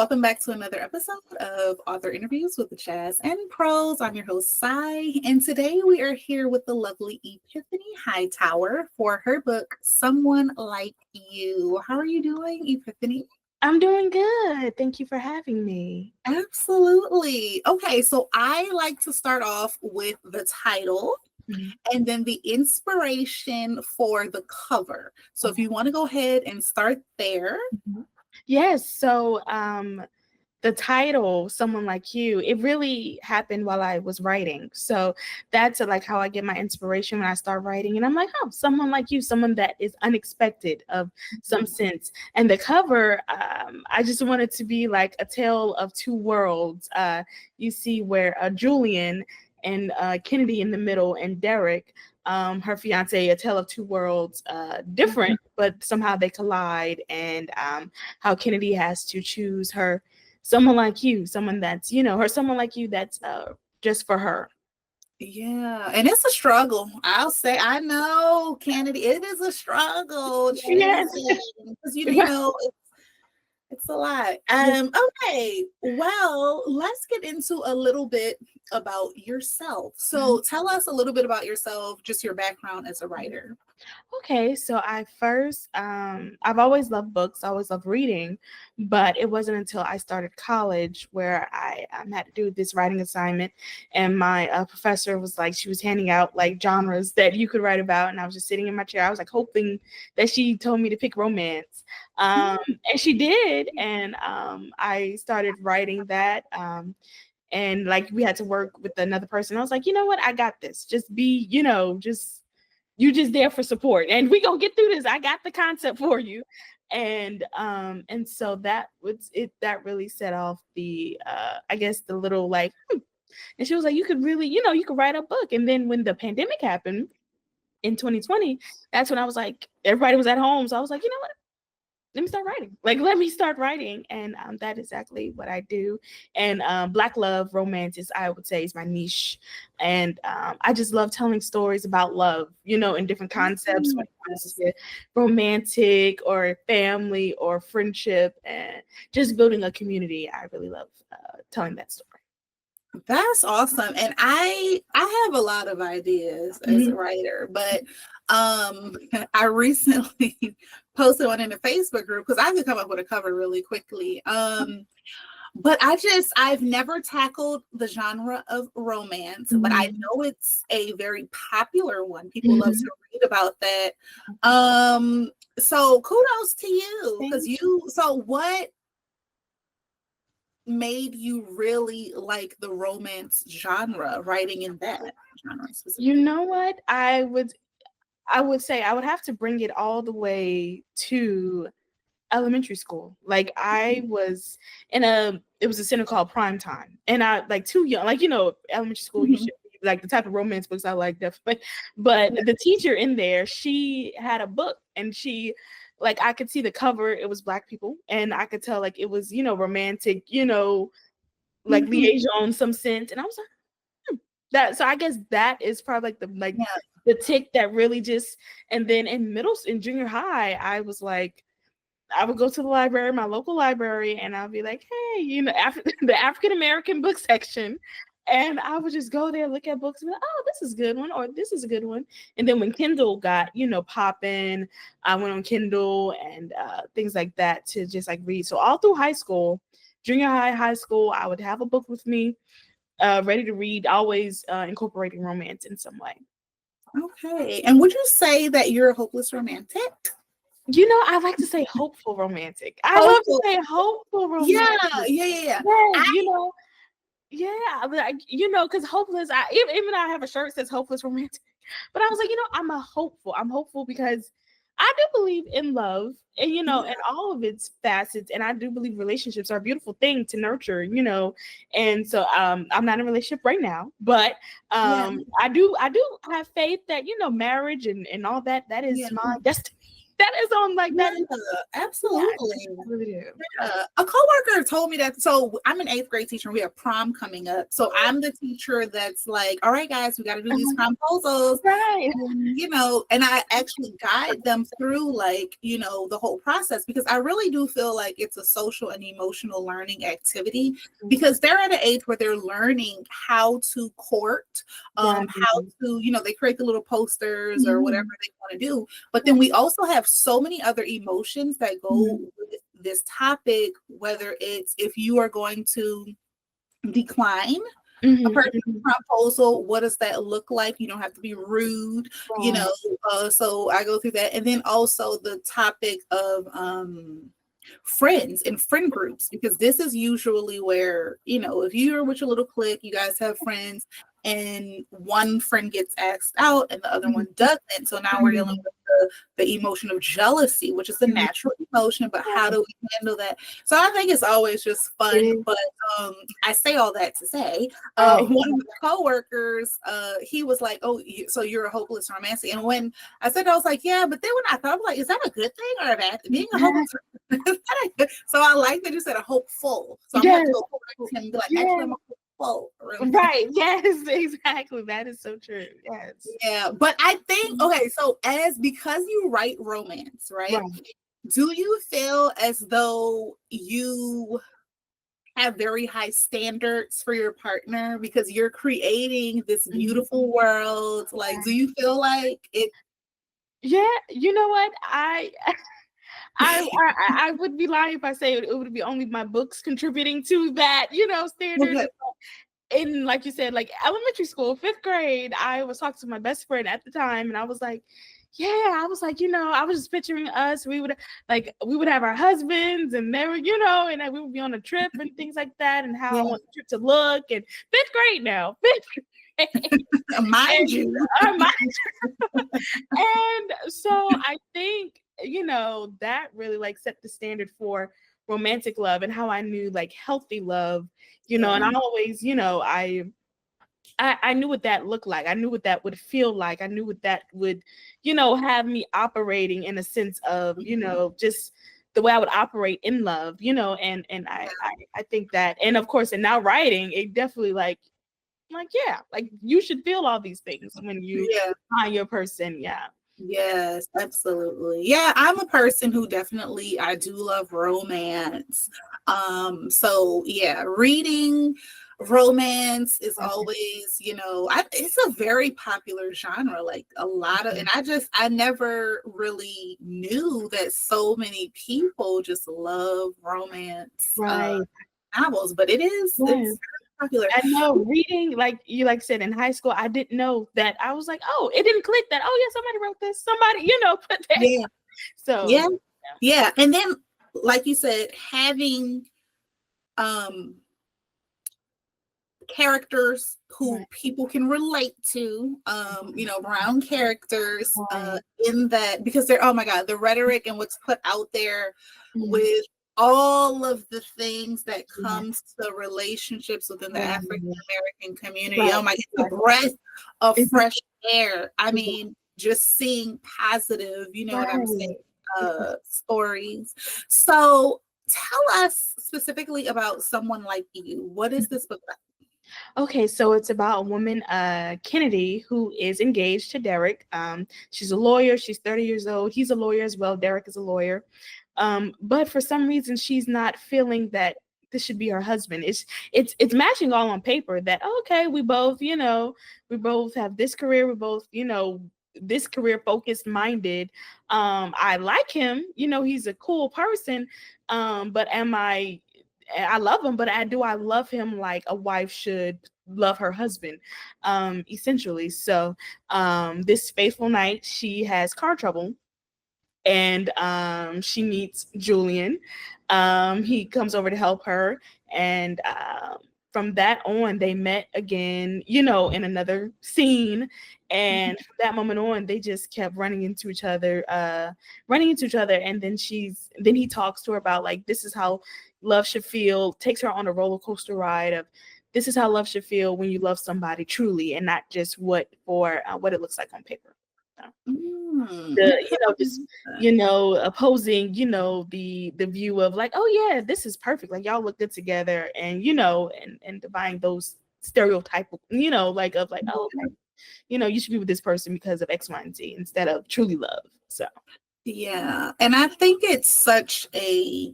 welcome back to another episode of Author Interviews with the Jazz and Pros. I'm your host, Sai, and today we are here with the lovely Epiphany Hightower for her book, Someone Like You. How are you doing, Epiphany? I'm doing good. Thank you for having me. Absolutely. Okay, so I like to start off with the title and then the inspiration for the cover. So if you want to go ahead and start there. Yes. So the title, Someone Like You, it really happened while I was writing. So that's like how I get my inspiration when I start writing. And I'm like, oh, someone like you, someone that is unexpected of some sense. And the cover, I just want it to be like a tale of two worlds. You see where Julian and Kennedi in the middle and Derek, her fiance, a tale of two worlds, different, but somehow they collide. And how Kennedi has to choose her someone like you, someone that's, someone like you that's just for her. Yeah, and it's a struggle. I'll say, I know, Kennedy, it is a struggle. Yes. Because it's a lot. Okay, well, let's get into a little bit about yourself. So tell us a little bit about yourself, just your background as a writer. Okay, so I've always loved books, I always loved reading, but it wasn't until I started college where I had to do this writing assignment, and my professor was like, she was handing out like genres that you could write about, and I was just sitting in my chair. I was like hoping that she told me to pick romance, and she did, and I started writing that. And like we had to work with another person. I was like, you know what, I got this. Just be, you just there for support, and we gonna get through this. I got the concept for you. And so that was it. That really set off the I guess the little like and she was like, you could really, you could write a book. And then when the pandemic happened in 2020, that's when I was like, everybody was at home, so I was like, you know what, let me start writing. And that is exactly what I do. And Black love romance is, I would say, is my niche. And I just love telling stories about love, in different concepts when it comes to romantic or family or friendship, and just building a community. I really love telling that story. That's awesome. And I have a lot of ideas as a writer, but I recently posted one in a Facebook group because I could come up with a cover really quickly. But I've never tackled the genre of romance, but I know it's a very popular one. People love to read about that. So kudos to you. So what made you really like the romance genre, writing in that genre specifically? You know what? I would say I would have to bring it all the way to elementary school. Like I was it was a center called Prime Time, and I like too young, like, elementary school, you should be like the type of romance books I like, definitely. But the teacher in there, she had a book, and she, like, I could see the cover, it was Black people, and I could tell like it was, romantic, like liaison, some sense. And I was like, that, so I guess that is probably like the tick that really just. And then in junior high, I was like, I would go to the library, my local library, and I'll be like, hey, the African American book section. And I would just go there, look at books, and be like, oh, this is a good one, or this is a good one. And then when Kindle got, popping, I went on Kindle and things like that to just like read. So all through high school, junior high school, I would have a book with me, ready to read, always incorporating romance in some way. Okay. And would you say that you're a hopeless romantic? I like to say hopeful romantic. I love to say hopeful romantic. Yeah. Because hopeless, even I have a shirt that says hopeless romantic. But I was like, I'm hopeful because I do believe in love and, and all of its facets. And I do believe relationships are a beautiful thing to nurture, And so I'm not in a relationship right now, but I do have faith that, marriage and all that is my destiny. that is on like that. Yeah, absolutely. I really do. A coworker told me that. So I'm an 8th grade teacher and we have prom coming up. So I'm the teacher that's like, all right, guys, we got to do these promposals. Right. And, and I actually guide them through like, the whole process, because I really do feel like it's a social and emotional learning activity, because they're at an age where they're learning how to court, how to, they create the little posters or whatever they want to do. But then we also have so many other emotions that go with this topic, whether it's if you are going to decline a person's proposal, what does that look like? You don't have to be rude, so I go through that. And then also the topic of friends and friend groups, because this is usually where, if you're with your little clique, you guys have friends, and one friend gets asked out and the other one doesn't. So now we're dealing with the emotion of jealousy, which is the natural emotion, but how do we handle that? So I think it's always just fun. But I say all that to say, one of the coworkers, he was like, "Oh, so you're a hopeless romantic?" And when I said, I was like, "Yeah," but then when I thought, I was like, "Is that a good thing or a bad thing? Being a hopeless romantic?" So I like that you said a hopeful. So I'm going to correct him and be like, "Actually, I'm a hopeful." Right. Yes, exactly. That is so true. Yes. Yeah. But I think, okay, so because you write romance, right? Do you feel as though you have very high standards for your partner because you're creating this beautiful world? Like, do you feel like it? Yeah. You know what? I would be lying if I say it would be only my books contributing to that, standard. Okay. In, like you said, like elementary school, 5th grade, I was talking to my best friend at the time, and I was like, I was just picturing us. We would have our husbands, and they were, and we would be on a trip and things like that, and how I want the trip to look. And 5th grade now, 5th grade. Mind you. And so I think, that really like set the standard for romantic love and how I knew like healthy love, and I always, I knew what that looked like. I knew what that would feel like. I knew what that would, have me operating in a sense of, just the way I would operate in love, and I think that, and of course, and now writing, it definitely like you should feel all these things when you find your person. Yeah. Yes, absolutely. Yeah, I'm a person who definitely, I do love romance. So yeah, reading romance is always, it's a very popular genre, like a lot of, and I never really knew that so many people just love romance novels, but it's popular. I know reading, like you said in high school, I didn't know that. I was like, oh, it didn't click that. Oh yeah, somebody wrote this. Somebody, put that. Yeah. So yeah. And then, like you said, having characters who people can relate to, brown characters in that, because they're, oh my God, the rhetoric and what's put out there with all of the things that comes to relationships within the African American community. Oh my God, the breath of fresh air. I mean, just seeing positive, what I'm saying, stories. So tell us specifically about Someone Like You. What is this book about? Okay, so it's about a woman, Kennedi, who is engaged to Derek. She's a lawyer. She's 30 years old. He's a lawyer as well. Derek is a lawyer. But for some reason, she's not feeling that this should be her husband. It's matching all on paper that, okay, we both have this career. We both, this career focused minded. I like him. He's a cool person. But I love him, but I love him like a wife should love her husband, essentially. So this faithful night, she has car trouble, and she meets Julian. He comes over to help her, and from that on, they met again, in another scene. And from that moment on, they just kept running into each other. And then he talks to her about like, this is how love should feel, takes her on a roller coaster ride of, this is how love should feel when you love somebody truly, and not just what it looks like on paper. Just opposing the view of like, oh yeah, this is perfect, like y'all look good together, and and buying those stereotype, like of like, oh okay, you should be with this person because of X, Y, and Z instead of truly love. So yeah, and I think it's such a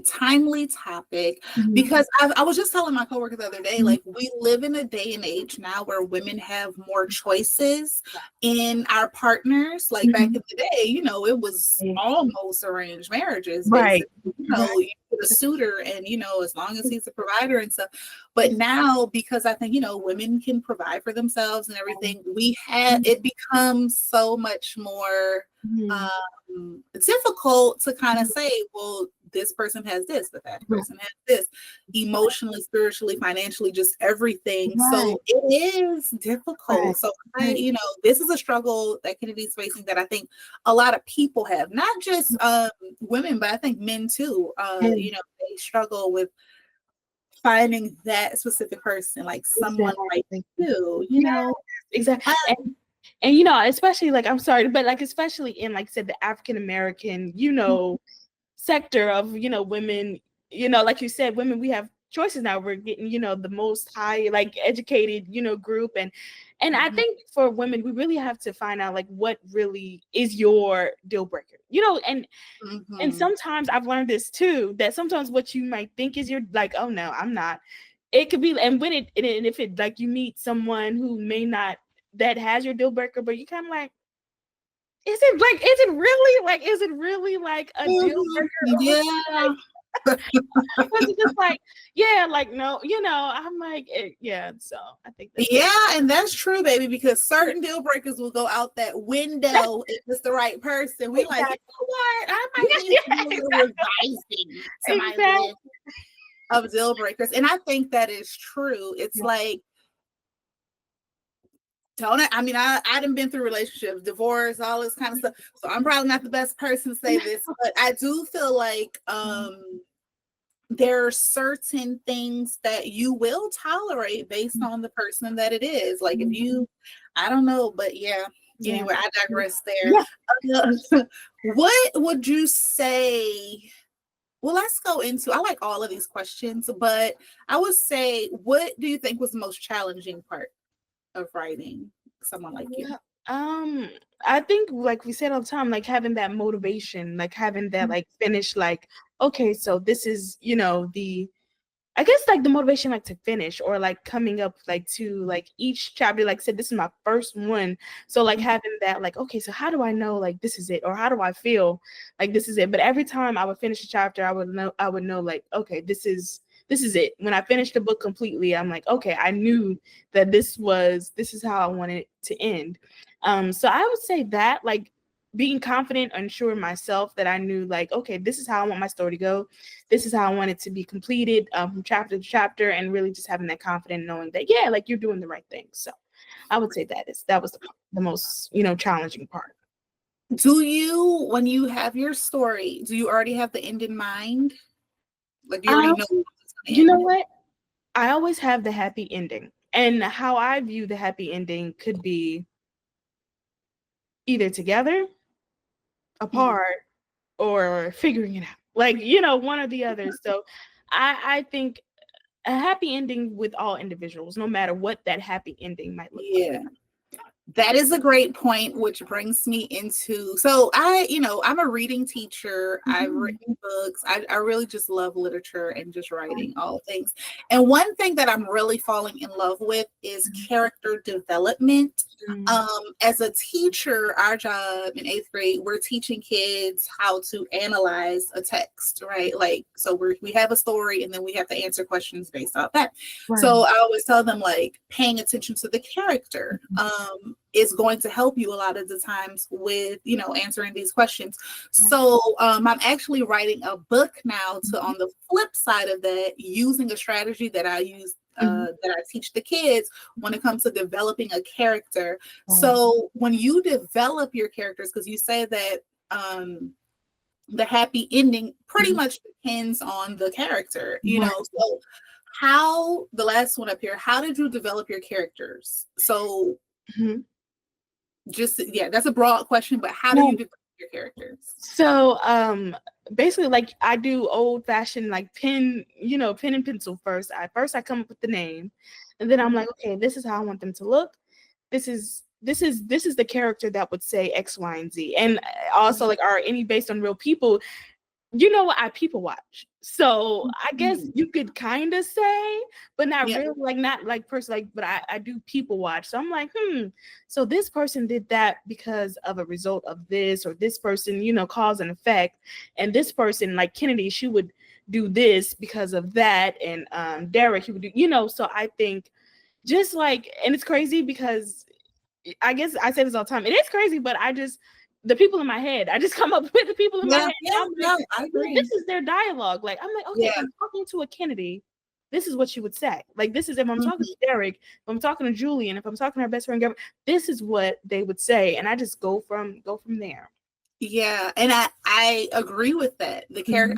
timely topic, because I was just telling my coworker the other day, like, we live in a day and age now where women have more choices in our partners. Like back in the day, it was almost arranged marriages, basically. You get a suitor, and as long as he's a provider and stuff. But now, because I think women can provide for themselves and everything, it becomes so much more difficult to kind of say, well, this person has this, but that person has this, emotionally, spiritually, financially, just everything. So it is difficult. So this is a struggle that Kennedi's facing, that I think a lot of people have, not just women, but I think men too. They struggle with finding that specific person, like someone like you, exactly. And especially, like, I'm sorry, but like, especially in, like I said, the African American, sector of, women, like you said, women, we have choices now. We're getting, the most high, like, educated, group. And I think for women, we really have to find out, like, what really is your deal breaker, and sometimes I've learned this too, that sometimes what you might think is your, like, oh no, I'm not. It could be, and if it, like, you meet someone who may not, that has your deal breaker, but you kind of like, is it really like a deal breaker? Yeah. Was it just like, yeah, like, no, I'm like, yeah. So I think and that's true, baby, because certain deal breakers will go out that window if it's the right person. We like, you know what? I might need to do a little revising to my list of deal breakers. And I think that is true. It's like, I done been through relationships, divorce, all this kind of stuff. So I'm probably not the best person to say this, but I do feel like there are certain things that you will tolerate based on the person that it is. Like if you, I don't know, but yeah. Anyway, I digress there. What would you say? Well, let's go into, I like all of these questions, but I would say, what do you think was the most challenging part of writing someone like you? I think, like we said all the time, like having that motivation, like having that like finish, like, okay, so this is, I guess like the motivation, like to finish, or like coming up like to like each chapter, like I said, this is my first one. So like having that, like, okay, so how do I know like this is it, or how do I feel like this is it? But every time I would finish a chapter, I would know like, okay, this is it. When I finished the book completely, I'm like, okay, I knew that this is how I wanted it to end. So I would say that, like, being confident and sure in myself, that I knew like, okay, this is how I want my story to go. This is how I want it to be completed, from chapter to chapter, and really just having that confidence, knowing that, yeah, like you're doing the right thing. So I would say that was the most, challenging part. Do you, when you have your story, do you already have the end in mind? Like you already know. You know what? I always have the happy ending. And how I view the happy ending could be either together, apart, or figuring it out. Like, one or the other. So I think a happy ending with all individuals, no matter what that happy ending might look like. That is a great point, which brings me into, so I'm a reading teacher. I've written books. I really just love literature and just writing all things. And one thing that I'm really falling in love with is character development. As a teacher, our job in 8th grade, we're teaching kids how to analyze a text, right? Like, so we have a story, and then we have to answer questions based off that. Right. So I always tell them, like, paying attention to the character is going to help you a lot of the times with, answering these questions. So I'm actually writing a book now on the flip side of that, using a strategy that I use, that I teach the kids when it comes to developing a character. So when you develop your characters, because you say that the happy ending pretty much depends on the character, so how, the last one up here, how did you develop your characters? So just, yeah, that's a broad question, but how do you develop your characters? So basically, like, I do old fashioned, like, pen and pencil first. I come up with the name, and then I'm like, okay, this is how I want them to look. This is the character that would say X, Y, and Z. And also, like, are any based on real people? You know what? I people watch. So I guess you could kind of say, but not really, like, not like person, like, but I do people watch. So I'm like, so this person did that because of a result of this, or this person, cause and effect. And this person, like Kennedi, she would do this because of that. And Derek, he would do, so I think just like, and it's crazy because I guess I say this all the time. It is crazy, but the people in my head, I just come up with the people in my head. I agree. This is their dialogue. Like, I'm like, okay, if I'm talking to a Kennedi, this is what she would say. Like, this is, if I'm talking to Derek, if I'm talking to Julian, if I'm talking to her best friend, this is what they would say. And I just go from there. Yeah, and I agree with that. The character,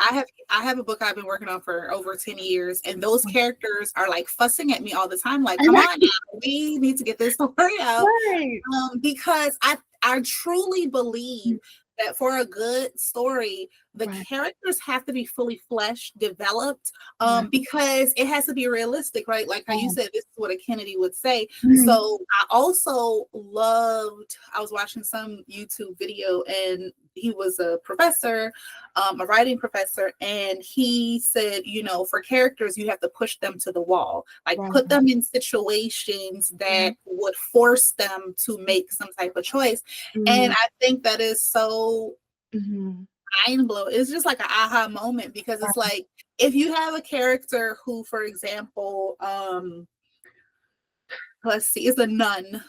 I have a book I've been working on for over 10 years, and those characters are like fussing at me all the time, like, come on, we need to get this story out. Right. Because I truly believe that for a good story, the characters have to be fully fleshed, developed, because it has to be realistic, right? Like how you said, this is what a Kennedi would say. So I also I was watching some YouTube video, and he was a professor, a writing professor, and he said, for characters, you have to push them to the wall, like put them in situations that would force them to make some type of choice. And I think that is so mind blowing. It's just like an aha moment, because it's like, if you have a character who, for example, let's see, is a nun,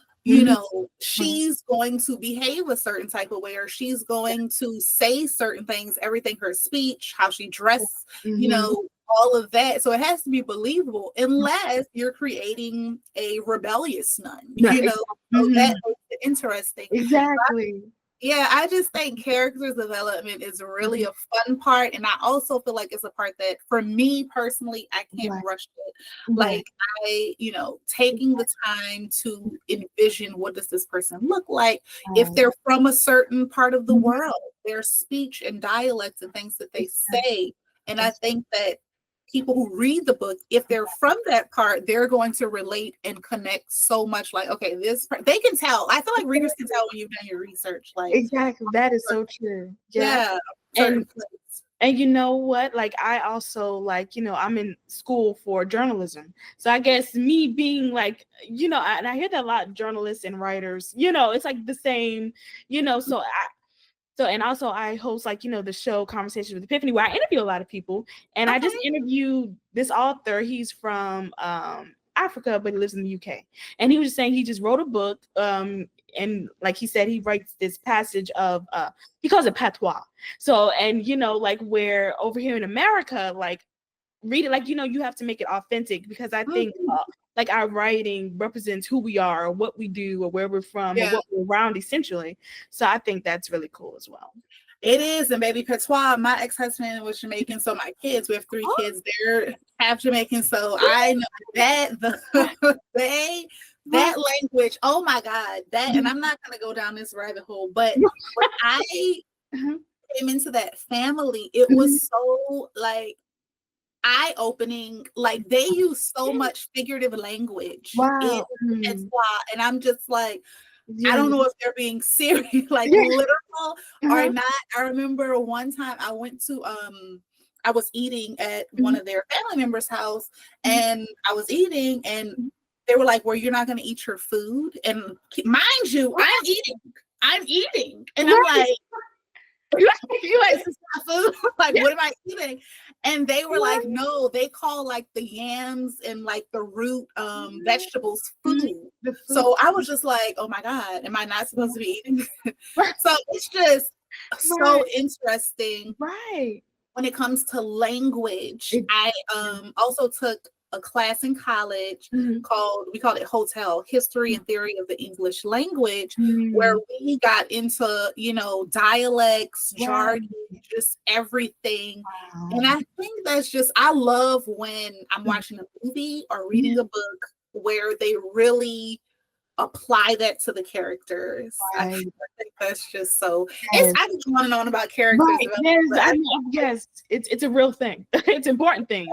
she's going to behave a certain type of way, or she's going to say certain things, everything, her speech, how she dressed, all of that. So it has to be believable, unless you're creating a rebellious nun, so that makes it interesting. Exactly. Yeah, I just think character development is really a fun part. And I also feel like it's a part that, for me personally, I can't rush it. Like, taking the time to envision, what does this person look like? If they're from a certain part of the world, their speech and dialects and things that they say. And I think that people who read the book, if they're from that part, they're going to relate and connect so much. Like, okay, they can tell. I feel like readers can tell when you've done your research. Like, exactly, that is so true. Yeah. And you know what? Like, I also, like, I'm in school for journalism. So I guess me being like, and I hear that a lot, journalists and writers, it's like the same, and also I host, like, the show Conversations with Epiphany, where I interview a lot of people. And I just interviewed this author. He's from Africa, but he lives in the UK. And he was just saying he just wrote a book. And like he said, he writes this passage of, he calls it patois. So, and, like, where over here in America, like, read it, like, you have to make it authentic, because I think like, our writing represents who we are, or what we do, or where we're from, or what we're around, essentially. So I think that's really cool as well. It is. And baby patois, my ex-husband was Jamaican, so my kids, we have 3 kids, they're half Jamaican, so I know that that language, oh my God, that, and I'm not going to go down this rabbit hole, but when I came into that family, it was so, like, eye-opening. Like, they use so much figurative language in patois, and I'm just like, I don't know if they're being serious, like literal or not. I remember one time I went to I was eating at one of their family members' house, and I was eating, and they were like, well, you're not going to eat your food. And mind you, I'm eating. And I'm like, you like, this is not food. Like, what am I eating? And they were like, no, they call, like, the yams and, like, the root vegetables food. So I was just like, oh my God, am I not supposed to be eating? So it's just so interesting. Right. When it comes to language, I also took a class in college we called it Hotel History and Theory of the English Language, where we got into, dialects, jargon, just everything. And I think that's just, I love when I'm watching a movie or reading a book where they really apply that to the characters. I Right. think that's just so. Yes. I could go on and on about characters. Right. Yes. I mean, yes. It's a real thing. It's an important thing.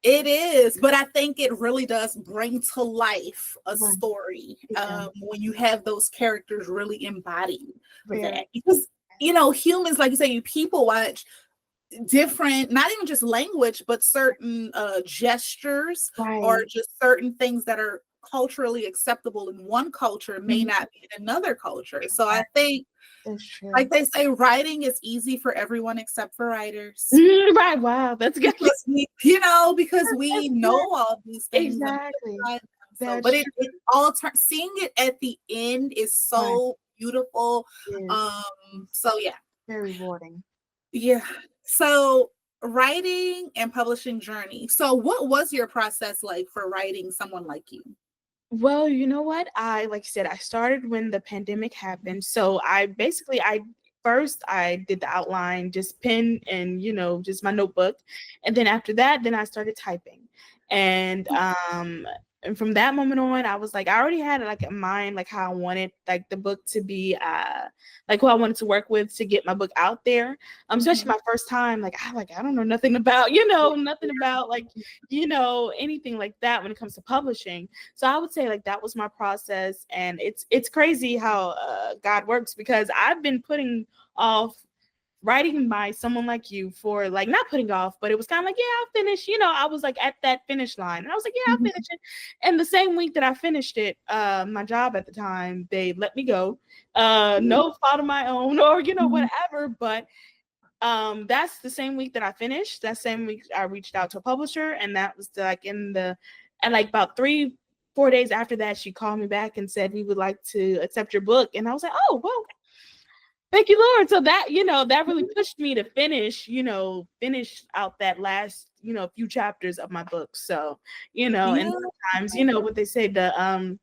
It is, but I think it really does bring to life a Right. story Yeah. when you have those characters really embodied Yeah. that. Because humans, like you say, people watch different, not even just language, but certain gestures or Right. just certain things that are culturally acceptable in one culture may not be in another culture. So I think, That's true. like they say, writing is easy for everyone except for writers. Right. Wow. That's good. Because because we know all these things. Exactly. So, but it all seeing it at the end is so beautiful. So yeah. Very rewarding. Yeah. So writing and publishing journey. So what was your process like for writing Someone Like You? Well, you know what? Like I said, I started when the pandemic happened. So I first I did the outline, just pen and, just my notebook. And then after that, then I started typing. And from that moment on, I was like, I already had like in mind, like how I wanted like the book to be, like who I wanted to work with to get my book out there. Especially my first time, like I don't know nothing about, nothing about like, anything like that when it comes to publishing. So I would say like that was my process. And it's crazy how God works, because I've been putting off writing by Someone Like You for like, not putting off, but it was kind of like, yeah, I'll finish, I was like at that finish line, and I was like, yeah, I'll finish it. And the same week that I finished it, my job at the time, they let me go, no fault of my own, or whatever, but that's the same week that I finished. That same week I reached out to a publisher, and that was like and like about 3-4 days after that, she called me back and said, we would like to accept your book. And I was like, oh well, thank you, Lord. So that, that really pushed me to finish out that last, few chapters of my book. So, and sometimes, what they say, the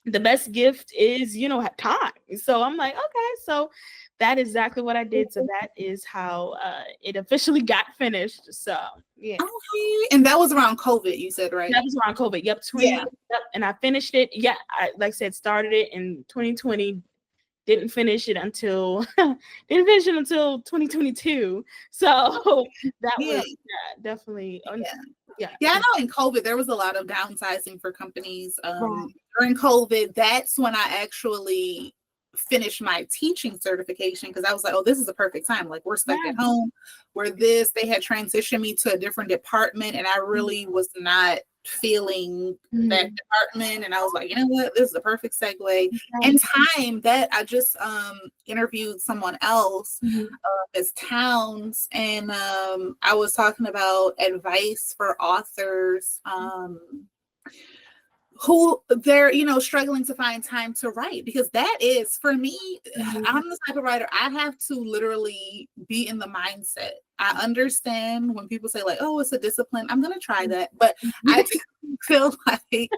best gift is, time. So I'm like, okay, so that is exactly what I did. So that is how it officially got finished. So yeah. Okay. And that was around COVID, you said, right? That was around COVID. Yep. Yep, and I finished it. Yeah. I, like I said, started it in 2020. Didn't finish it until 2022. So that was definitely. Yeah, I know in COVID there was a lot of downsizing for companies. During COVID, that's when I actually finished my teaching certification, because I was like, oh, this is a perfect time. Like, we're stuck at home. They had transitioned me to a different department, and I really was not feeling that department. And I was like, you know what, this is a perfect segue. And time that I just interviewed someone else, as Towns, and I was talking about advice for authors who they're struggling to find time to write, because that is, for me, I'm the type of writer, I have to literally be in the mindset. I understand when people say like, oh, it's a discipline, I'm gonna try that, but I feel like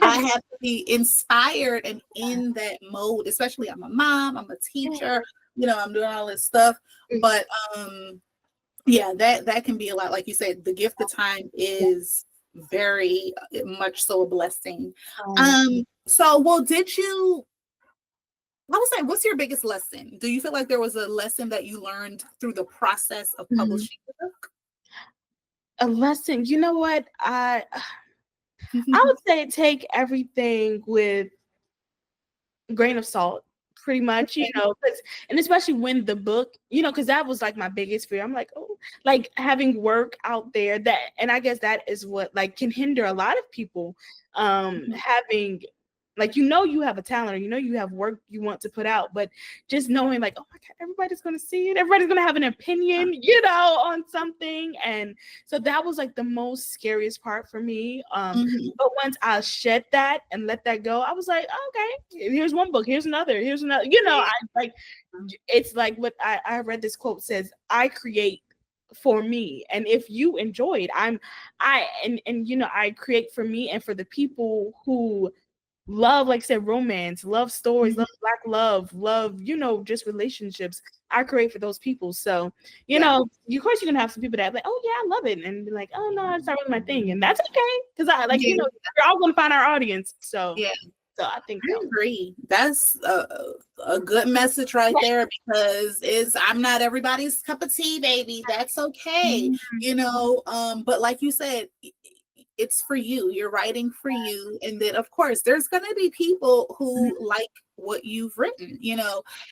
I have to be inspired and in that mode, especially I'm a mom, I'm a teacher, I'm doing all this stuff, but yeah, that can be a lot. Like you said, the gift of time is very much so a blessing. So, well, I would say, what's your biggest lesson? Do you feel like there was a lesson that you learned through the process of publishing the book? A lesson, you know what? I would say take everything with a grain of salt, pretty much, and especially when the book, because that was like my biggest fear. I'm like, oh, like having work out there and I guess that is what like can hinder a lot of people, having like, you have a talent, or you have work you want to put out, but just knowing like, oh my God, everybody's going to see it, everybody's going to have an opinion, on something. And so that was like the most scariest part for me. But once I shed that and let that go, I was like, okay, here's one book, here's another, I like, it's like what I read, this quote says, I create for me, and if you enjoy it, I create for me and for the people who love, like I said, romance, love stories, love Black love, just relationships. I create for those people. So, of course you're gonna have some people that like, oh yeah, I love it, and be like, oh no, it's not really my thing, and that's okay, because I like, we're all gonna find our audience. So So I think I agree. That's a good message right there, because I'm not everybody's cup of tea, baby. That's okay. But like you said, it's for you. You're writing for you. And then of course there's gonna be people who like what you've written,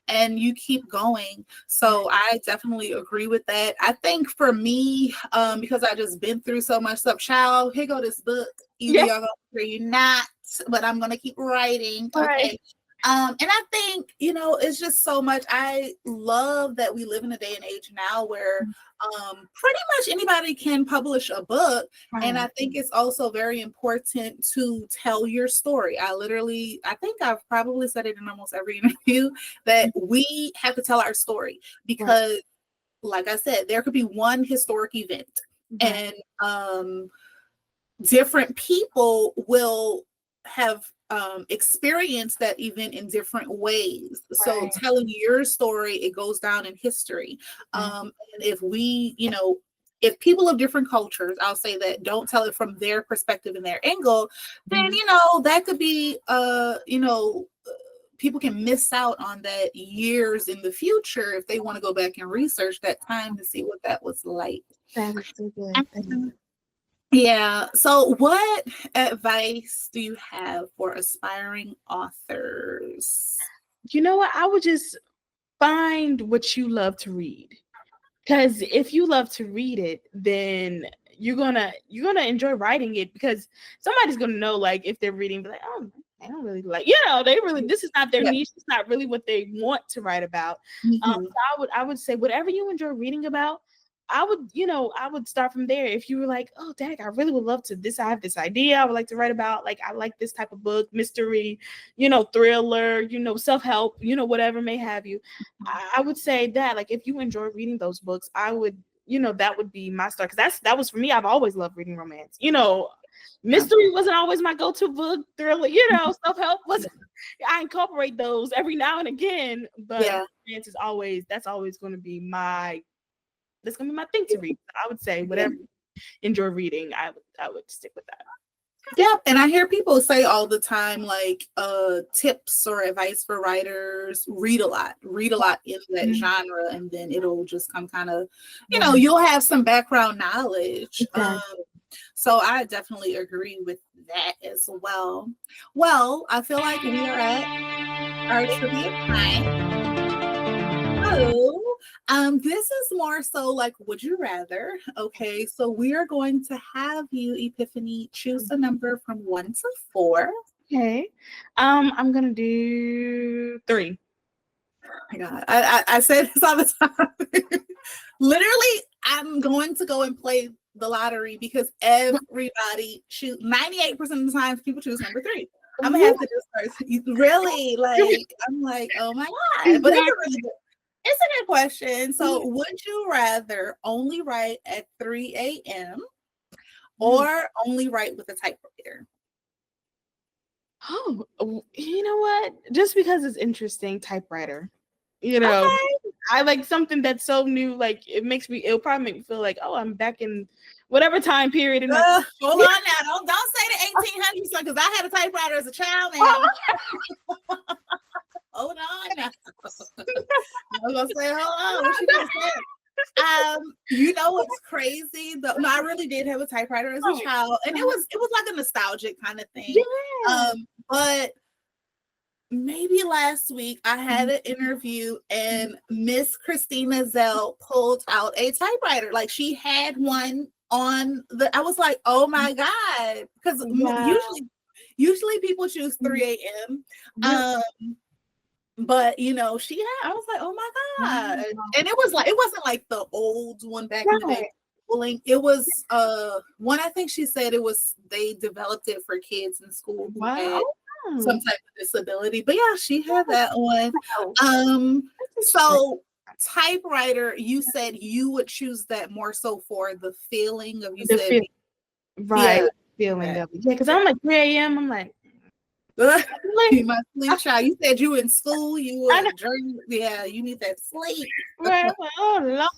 and you keep going. So I definitely agree with that. I think for me, because I just been through so much stuff, child, here go this book. Either y'all gonna agree or not, but I'm gonna keep writing. Okay. And I think, it's just so much. I love that we live in a day and age now where pretty much anybody can publish a book. And I think it's also very important to tell your story. I think I've probably said it in almost every interview that we have to tell our story, because like I said, there could be one historic event and different people will have experienced that event in different ways. So telling your story, it goes down in history. And if we, if people of different cultures, I'll say that, don't tell it from their perspective and their angle, then, that could be, people can miss out on that years in the future if they want to go back and research that time to see what that was like. That is so good. Yeah. So what advice do you have for aspiring authors? You know what? I would just find what you love to read. Because if you love to read it, then you're gonna enjoy writing it, because somebody's gonna know, like, if they're reading, be like, oh, I don't really like, this is not their niche. It's not really what they want to write about. So I would say whatever you enjoy reading about, I would start from there. If you were like, oh, dang, I really would love to I have this idea I would like to write about, like, I like this type of book, mystery, thriller, self-help, whatever may have you. I would say that, like, if you enjoy reading those books, I would, that would be my start. Because that was for me. I've always loved reading romance. Mystery wasn't always my go-to book. Thriller, self-help wasn't. I incorporate those every now and again, but romance is that's always going to be my thing to read. I would say whatever you enjoy reading, I would stick with that. Yeah, and I hear people say all the time, like, tips or advice for writers: read a lot in that genre, and then it'll just come kind of, you'll have some background knowledge. So I definitely agree with that as well. Well, I feel like we are at our trivia time. So, this is more so like, would you rather? Okay, so we are going to have you, Epiphany, choose a number from 1 to 4. Okay. I'm gonna do 3. Oh my God, I say this all the time. Literally, I'm going to go and play the lottery, because everybody 98% of the time people choose number 3. I'm gonna have to just start really, like, I'm like, oh my God. But it's a good question. So, would you rather only write at 3 a.m. or only write with a typewriter? Oh, you know what? Just because it's interesting, typewriter. Okay. I like something that's so new. Like, it'll probably make me feel like, oh, I'm back in whatever time period. Hold on now. Don't say the 1800s, because I had a typewriter as a child now. Hold on now. I was gonna say, hold on. What you gonna say? You know what's crazy? No, I really did have a typewriter as a child, and it was like a nostalgic kind of thing. But maybe last week I had an interview, and Miss Christina Zell pulled out a typewriter. Like, she had one on I was like, oh my God, because usually people choose 3 a.m. But she had, I was like, oh my God. And it wasn't like the old one back in the day. It was one, I think she said they developed it for kids in school who had some type of disability. But yeah, she had that one. So typewriter, you said you would choose that more so for the feeling of, feeling of it. Yeah, because I'm like 3 a.m. I'm like, you must sleep, child. You said you were in school. You were journey. Yeah, you need that sleep. Right. Oh Lord.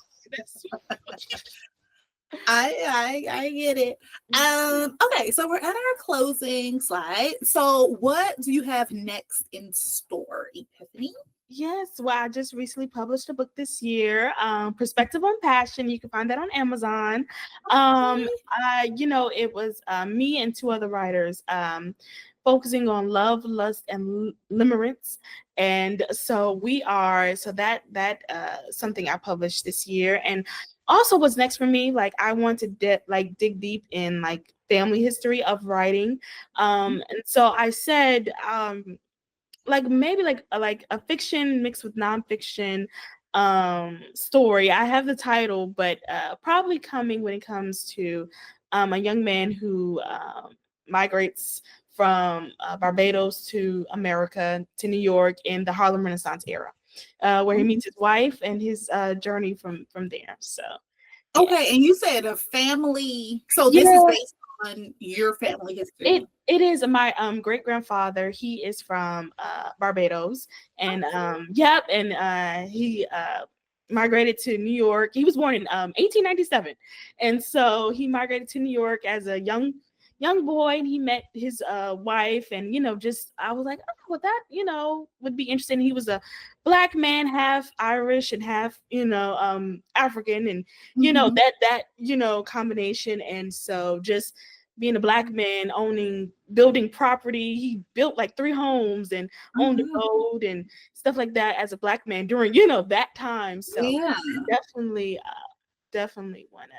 I get it. Okay, so we're at our closing slide. So what do you have next in store, Epiphany? Yes, well, I just recently published a book this year, Perspective on Passion. You can find that on Amazon. Okay. It was me and two other writers focusing on love, lust, and limerence. And so that something I published this year. And also what's next for me, like I want to dig deep in like family history of writing. And so I said, like maybe like a fiction mixed with nonfiction story. I have the title, but probably coming when it comes to a young man who migrates from Barbados to America to New York in the Harlem Renaissance era, where he meets his wife and his journey from there. So yeah. Okay, and you said a family. So this is Yeah, based on your family it history. it is my great grandfather. He is from Barbados, and Okay. he migrated to New York. He was born in 1897, and so he migrated to New York as a young boy, and he met his wife, and just I was like, oh, well, that would be interesting. He was a black man, half Irish and half African, and Mhm. that combination, and so just being a black man building property. He built like 3 homes and Oh, owned a wow. boat and stuff like that as a black man during, that time. So Yeah. definitely want to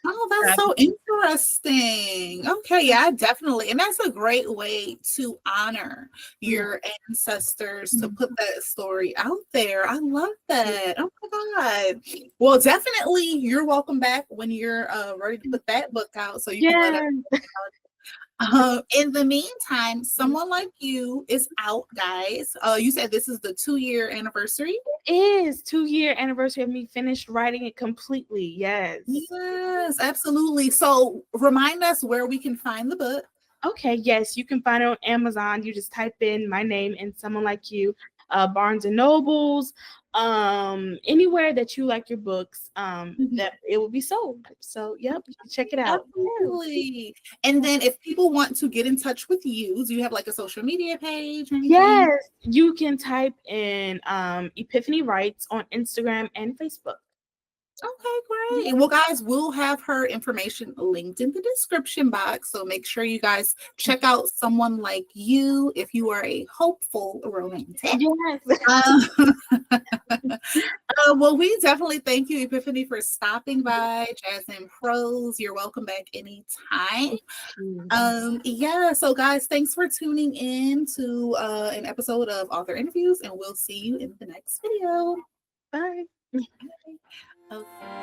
Oh, that's dive so into. interesting. Okay, yeah, definitely. And that's a great way to honor Yeah. your ancestors, to Mhm. put that story out there. I love Yeah. that. Oh my God. Well, definitely you're welcome back when you're ready to put that book out so you can let us. Yeah. In the meantime, someone like you is out, guys. You said this is the 2-year anniversary. It is 2-year anniversary of me finished writing it completely. Yes. Yes, absolutely. So remind us where we can find the book. Okay, yes, you can find it on Amazon. You just type in my name and Someone Like You, Barnes and Nobles, anywhere that you like your books, that it will be sold. So, yep, you can check it out. Absolutely. And then if people want to get in touch with you, do you have like a social media page or anything? Yes, you can type in Epiphany Writes on Instagram and Facebook. Okay, great. Well, guys, we'll have her information linked in the description box. So make sure you guys check out Someone Like You if you are a hopeful romantic. Yes. Um, well, we definitely thank you, Epiphany, for stopping by Jazz and Prose. You're welcome back anytime. Yeah, so guys, thanks for tuning in to an episode of Author Interviews, and we'll see you in the next video. Bye. Okay.